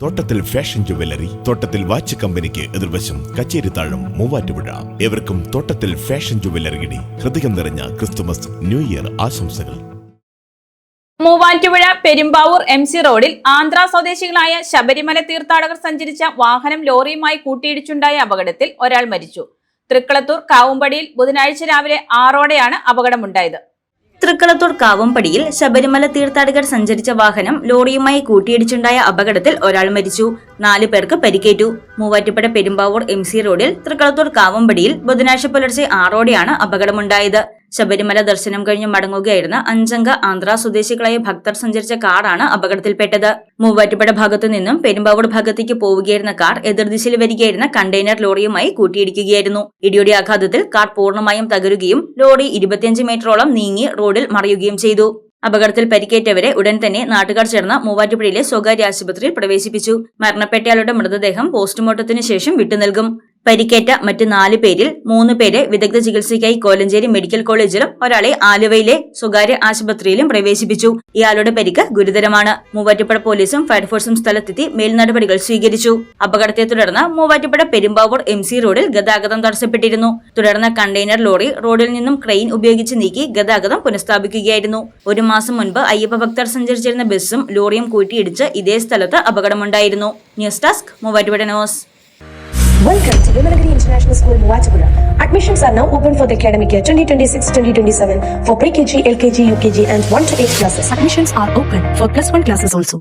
തോട്ടത്തിൽ fashion jewellery, തോട്ടത്തിൽ watch കമ്പനിക്ക് എതിർവശം കച്ചേരിത്താഴം, മൂവാറ്റുപുഴ. ഏവർക്കും തോട്ടത്തിൽ ഫാഷൻ ജുവല്ലറിയുടെ ഹൃദയം നിറഞ്ഞ ക്രിസ്തുമസ് ന്യൂ ഇയർ ആശംസകൾ. മൂവാറ്റുപുഴ പെരുമ്പാവൂർ MC റോഡിൽ ആന്ധ്ര സ്വദേശികളായ ശബരിമല തീർത്ഥാടകർ സഞ്ചരിച്ച വാഹനം ലോറിയുമായി കൂട്ടിയിടിച്ചുണ്ടായ അപകടത്തിൽ ഒരാൾ മരിച്ചു. തൃക്കളത്തൂർ കാവുംപടിയിൽ ബുധനാഴ്ച രാവിലെ 6ഓടെയാണ് അപകടമുണ്ടായത്. തൃക്കളത്തൂർ കാവുംപടിയിൽ ശബരിമല തീർത്ഥാടകർ സഞ്ചരിച്ച വാഹനം ലോറിയുമായി കൂട്ടിയിടിച്ചുണ്ടായ അപകടത്തിൽ ഒരാൾ മരിച്ചു. 4 പേർക്ക് പരിക്കേറ്റു. മൂവാറ്റുപുഴ പെരുമ്പാവൂർ MC റോഡിൽ തൃക്കളത്തൂർ കാവുംപടിയിൽ ബുധനാഴ്ച പുലർച്ചെ 6ഓടെയാണ് അപകടമുണ്ടായത്. ശബരിമല ദർശനം കഴിഞ്ഞ് മടങ്ങുകയായിരുന്ന 5 ആന്ധ്ര സ്വദേശികളായ ഭക്തർ സഞ്ചരിച്ച കാറാണ് അപകടത്തിൽപ്പെട്ടത്. മൂവാറ്റുപുഴ ഭാഗത്തു നിന്നും പെരുമ്പാവൂർ ഭാഗത്തേക്ക് പോവുകയായിരുന്ന കാർ എതിർദിശയിൽ വരികയായിരുന്ന കണ്ടെയ്നർ ലോറിയുമായി കൂട്ടിയിടിക്കുകയായിരുന്നു. ഇടിയുടെ ആഘാതത്തിൽ കാർ പൂർണ്ണമായും തകരുകയും ലോറി 25 മീറ്ററോളം നീങ്ങി റോഡിൽ മറിയുകയും ചെയ്തു. അപകടത്തിൽ പരിക്കേറ്റവരെ ഉടൻ തന്നെ നാട്ടുകാർ ചേർന്ന മൂവാറ്റുപുഴയിലെ സ്വകാര്യ ആശുപത്രിയിൽ പ്രവേശിപ്പിച്ചു. മരണപ്പെട്ടയാളുടെ മൃതദേഹം പോസ്റ്റ്മോർട്ടത്തിന് ശേഷം വിട്ടുനൽകും. പരിക്കേറ്റ മറ്റ് 4 പേരിൽ 3 പേരെ വിദഗ്ധ ചികിത്സയ്ക്കായി കോലഞ്ചേരി മെഡിക്കൽ കോളേജിലും ഒരാളെ ആലുവയിലെ സ്വകാര്യ ആശുപത്രിയിലും പ്രവേശിപ്പിച്ചു. ഇയാളുടെ പരിക്ക് ഗുരുതരമാണ്. മൂവാറ്റുപുഴ പോലീസും ഫയർഫോഴ്സും സ്ഥലത്തെത്തി മേൽനടപടികൾ സ്വീകരിച്ചു. അപകടത്തെ തുടർന്ന് മൂവാറ്റുപുഴ പെരുമ്പാവൂർ MC റോഡിൽ ഗതാഗതം തടസ്സപ്പെട്ടിരുന്നു. തുടർന്ന് കണ്ടെയ്നർ ലോറി റോഡിൽ നിന്നും ക്രെയിൻ ഉപയോഗിച്ച് നീക്കി ഗതാഗതം പുനഃസ്ഥാപിക്കുകയായിരുന്നു. 1 മാസം മുൻപ് അയ്യപ്പ ഭക്തർ സഞ്ചരിച്ചിരുന്ന ബസ്സും ലോറിയും കൂട്ടിയിടിച്ച് ഇതേ സ്ഥലത്ത് അപകടമുണ്ടായിരുന്നു. News desk Muvattupuzha news. Welcome to Vimalagiri International School, Muvattupuzha. Admissions are now open for the academic year 2026-2027 for pre-KG, LKG, UKG and 1 to 8 classes. Admissions are open for +1 classes also.